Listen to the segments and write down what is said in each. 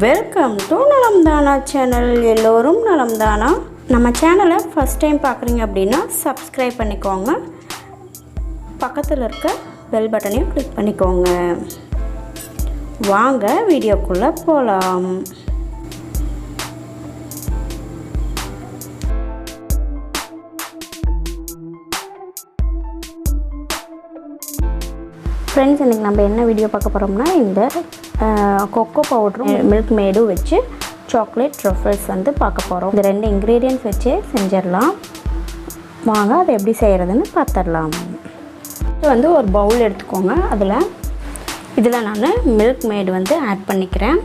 Welcome to நலம்தானா channel. எல்லோரும் நலம்தானா. நம்ம சேனலை ஃபஸ்ட் டைம் பார்க்குறீங்க அப்படின்னா சப்ஸ்கிரைப் பண்ணிக்கோங்க. பக்கத்தில் இருக்க பெல் பட்டனையும் கிளிக் பண்ணிக்கோங்க. வாங்க வீடியோக்குள்ளே போகலாம். ஃப்ரெண்ட்ஸ், இன்றைக்கி நம்ம என்ன வீடியோ பார்க்க போகிறோம்னா, இந்த கொக்கோ பவுடரும் மில்க் மேடும் வச்சு சாக்லேட் ட்ரஃபிள்ஸ் வந்து பார்க்க போகிறோம். இந்த ரெண்டு இன்க்ரீடியன்ட்ஸ் வச்சு செஞ்சிடலாம். வாங்க அதை எப்படி செய்கிறதுன்னு பார்த்துடலாம். இது வந்து ஒரு பவுல் எடுத்துக்கோங்க. இதில் நான் மில்க் மேடு வந்து ஆட் பண்ணிக்கிறேன்.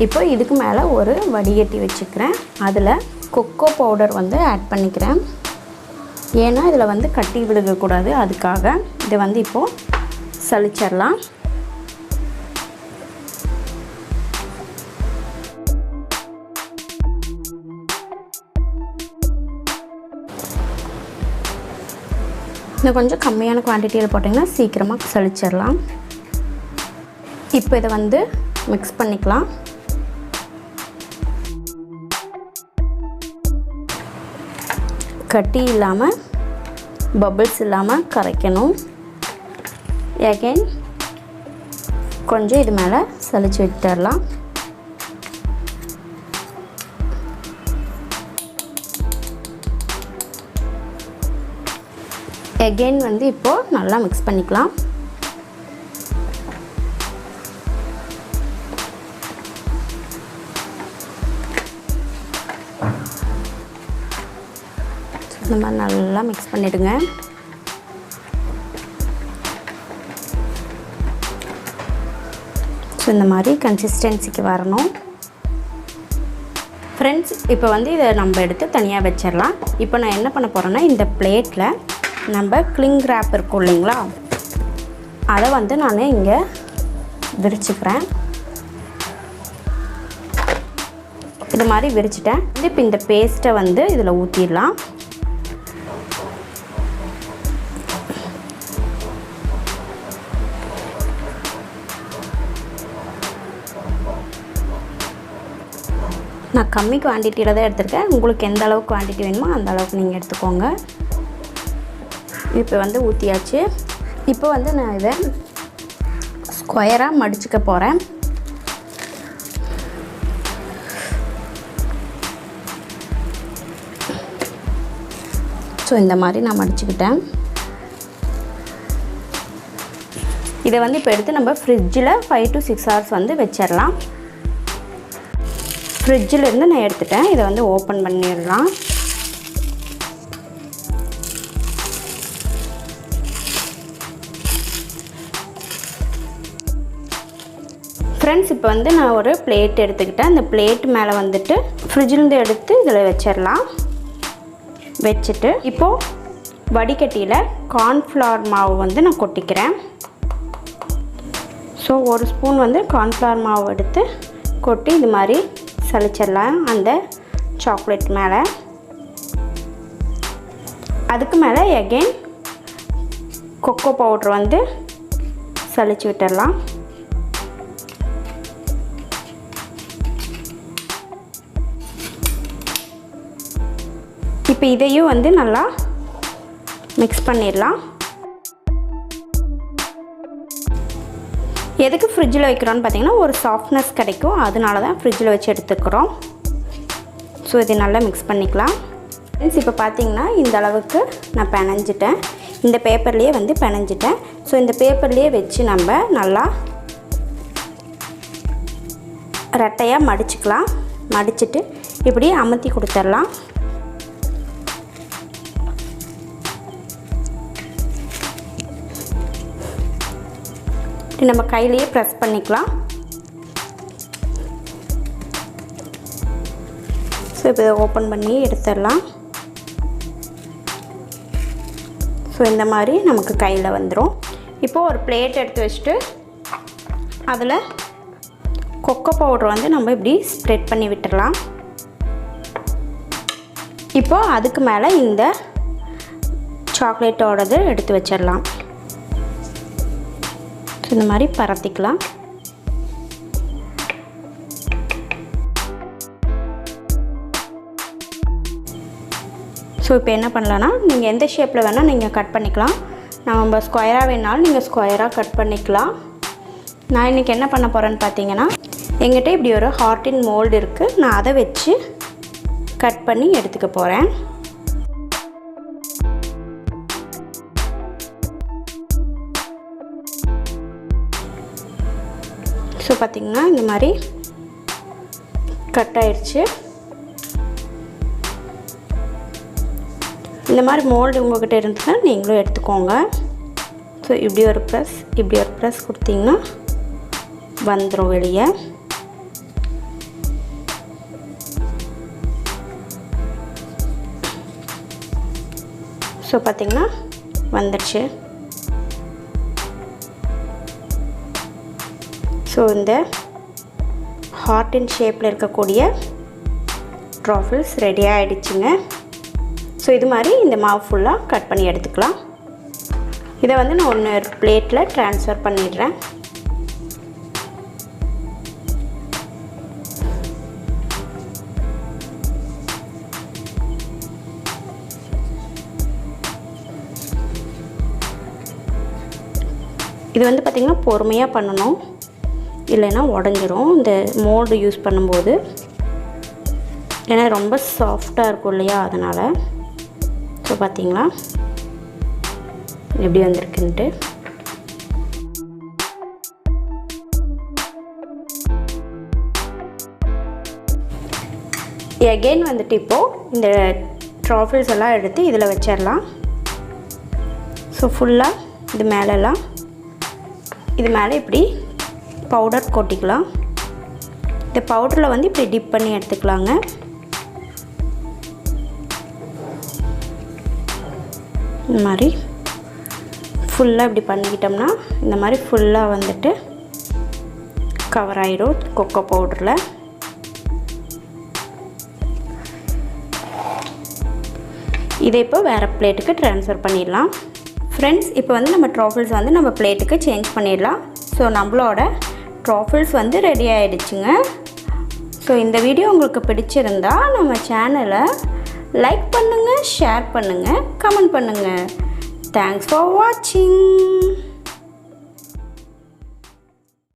இப்போ இதுக்கு மேலே ஒரு வடிகட்டி வச்சுக்கிறேன். அதில் கொக்கோ பவுடர் வந்து ஆட் பண்ணிக்கிறேன். ஏன்னா இதில் வந்து கட்டி விழுகக்கூடாது, அதுக்காக இதை வந்து இப்போது சலிச்சிடலாம். இன்னும் கொஞ்சம் கம்மியான குவான்டிட்டியில் போட்டிங்கன்னா சீக்கிரமாக சலிச்சிடலாம். இப்போ இதை வந்து மிக்ஸ் பண்ணிக்கலாம். கட்டி இல்லாமல் பபிள்ஸ் இல்லாமல் கரைக்கணும். அகைன் கொஞ்சம் இது மேலே சலிச்சு விட்டுடலாம். அகைன் வந்து இப்போது நல்லா மிக்ஸ் பண்ணிக்கலாம். இந்த மாதிரி நல்லா மிக்ஸ் பண்ணிவிடுங்க. ஸோ இந்த மாதிரி கன்சிஸ்டன்சிக்கு வரணும். ஃப்ரெண்ட்ஸ், இப்போ வந்து இதை நம்ம எடுத்து தனியாக வச்சிடலாம். இப்போ நான் என்ன பண்ண போகிறேன்னா, இந்த பிளேட்டில் நம்ம கிளிங் ரேப் இருக்கும் இல்லைங்களா, அதை வந்து நான் இங்கே விரிச்சுக்கிறேன். இது மாதிரி விரிச்சிட்டேன். இப்போ இந்த பேஸ்ட்டை வந்து இதில் ஊற்றிடலாம். நான் கம்மி குவான்டிட்டியில் தான் எடுத்துருக்கேன். உங்களுக்கு எந்த அளவுக்கு குவான்டிட்டி வேணுமோ அந்த அளவுக்கு நீங்கள் எடுத்துக்கோங்க. இப்போ வந்து ஊற்றியாச்சு. இப்போ வந்து நான் இதை ஸ்கொயராக மடிச்சுக்க போகிறேன். ஸோ இந்த மாதிரி நான் மடிச்சுக்கிட்டேன். இதை வந்து இப்போ எடுத்து நம்ம ஃப்ரிட்ஜில் 5 to 6 hours வந்து வச்சிடலாம். ஃப்ரிட்ஜில் இருந்து நான் எடுத்துட்டேன். இதை வந்து ஓப்பன் பண்ணிடலாம். ஃப்ரெண்ட்ஸ், இப்போ வந்து நான் ஒரு பிளேட் எடுத்துக்கிட்டேன். அந்த பிளேட் மேலே வந்துட்டு ஃப்ரிட்ஜிலேருந்து எடுத்து இதில் வச்சிடலாம். வச்சுட்டு இப்போது வடிகட்டியில் கார்ன்ஃப்ளவர் மாவு வந்து நான் கொட்டிக்கிறேன். ஸோ ஒரு ஸ்பூன் வந்து கார்ன்ஃப்ளவர் மாவு எடுத்து கொட்டி இது மாதிரி சலிச்சிடலாம் அந்த சாக்லேட் மேலே. அதுக்கு மேலே அகெயின் கொக்கோ பவுட்ரு வந்து சலிச்சு விட்டுடலாம். இப்போ இதையும் வந்து நல்லா மிக்ஸ் பண்ணிடலாம். எதுக்கு ஃப்ரிட்ஜில் வைக்கிறோன்னு பார்த்தீங்கன்னா, ஒரு சாஃப்ட்னஸ் கிடைக்கும், அதனால தான் ஃப்ரிட்ஜில் வச்சு எடுத்துக்கிறோம். ஸோ இதை நல்லா மிக்ஸ் பண்ணிக்கலாம். ஃப்ரெண்ட்ஸ், இப்போ பார்த்தீங்கன்னா இந்த அளவுக்கு நான் பிணைஞ்சிட்டேன். இந்த பேப்பர்லேயே வந்து பிணைஞ்சிட்டேன். ஸோ இந்த பேப்பர்லேயே வச்சு நம்ம நல்லா ரெட்டையாக மடிச்சுக்கலாம். மடிச்சுட்டு இப்படி அமுத்தி கொடுத்துடலாம். நம்ம கையிலேயே ப்ரெஸ் பண்ணிக்கலாம். ஸோ இப்போ இதை ஓப்பன் பண்ணி எடுத்துடலாம். ஸோ இந்த மாதிரி நமக்கு கையில் வந்துடும். இப்போது ஒரு பிளேட் எடுத்து வச்சுட்டு அதில் கொக்கோ பவுடர் வந்து நம்ம இப்படி ஸ்ப்ரெட் பண்ணி விட்டுடலாம். இப்போ அதுக்கு மேலே இந்த சாக்லேட்டோடது எடுத்து வச்சிடலாம். இந்த மாதிரி பரத்திக்கலாம். ஸோ இப்போ என்ன பண்ணலான்னா, நீங்கள் எந்த ஷேப்பில் வேணால் நீங்கள் கட் பண்ணிக்கலாம். நம்ம ஸ்கொயராக வேணாலும் நீங்கள் ஸ்கொயராக கட் பண்ணிக்கலாம். நான் இன்றைக்கி என்ன பண்ண போகிறேன்னு பார்த்தீங்கன்னா, எங்கிட்ட இப்படி ஒரு ஹார்ட்டின் மோல்டு இருக்குது. நான் அதை வச்சு கட் பண்ணி எடுத்துக்க போகிறேன். ஸோ பார்த்திங்கன்னா இந்த மாதிரி கட் ஆயிடுச்சு. இந்த மாதிரி மோல்டு உங்கள்கிட்ட இருந்துச்சுன்னா நீங்களும் எடுத்துக்கோங்க. ஸோ இப்படி ஒரு ப்ரெஸ் கொடுத்தீங்கன்னா வந்துடும் வெளியே. ஸோ பார்த்திங்கன்னா வந்துடுச்சு. ஸோ இந்த ஹார்ட்டின் ஷேப்பில் இருக்கக்கூடிய ட்ராஃபிள்ஸ் ரெடி ஆகிடுச்சுங்க. ஸோ இது மாதிரி இந்த மாவு ஃபுல்லாக கட் பண்ணி எடுத்துக்கலாம். இதை வந்து நான் ஒன்று பிளேட்டில் ட்ரான்ஸ்ஃபர் பண்ணிடுறேன். இது வந்து பார்த்திங்கன்னா பொறுமையாக பண்ணணும், இல்லைன்னா உடஞ்சிரும் இந்த மோல்டு யூஸ் பண்ணும்போது. ஏன்னா ரொம்ப சாஃப்டாக இருக்கும் இல்லையா, அதனால். ஸோ பார்த்திங்களா எப்படி வந்திருக்குன்ட்டு. எகெயின் வந்துட்டு இப்போது இந்த ட்ராஃபிள்ஸ் எல்லாம் எடுத்து இதில் வச்சிடலாம். ஸோ ஃபுல்லாக இது மேலெல்லாம் இது மேலே இப்படி பவுடர் கொட்டிக்கலாம். இந்த பவுடரில் வந்து இப்படி டிப் பண்ணி எடுத்துக்கலாங்க. இந்த மாதிரி ஃபுல்லாக இப்படி பண்ணிக்கிட்டோம்னா இந்த மாதிரி ஃபுல்லாக வந்துட்டு கவர் ஆகிடும் கொக்கோ பவுடரில். இதை இப்போ வேறு பிளேட்டுக்கு ட்ரான்ஸ்ஃபர் பண்ணிடலாம். ஃப்ரெண்ட்ஸ், இப்போ வந்து நம்ம ட்ராஃபிள்ஸ் வந்து நம்ம பிளேட்டுக்கு சேஞ்ச் பண்ணிடலாம். ஸோ நம்மளோட ட்ராஃபிள்ஸ் வந்து ரெடி ஆகிடுச்சுங்க. ஸோ இந்த வீடியோ உங்களுக்கு பிடிச்சிருந்தா நம்ம சேனலை லைக் பண்ணுங்கள், ஷேர் பண்ணுங்கள், கமெண்ட் பண்ணுங்கள். தேங்க்ஸ் ஃபார் வாட்சிங்.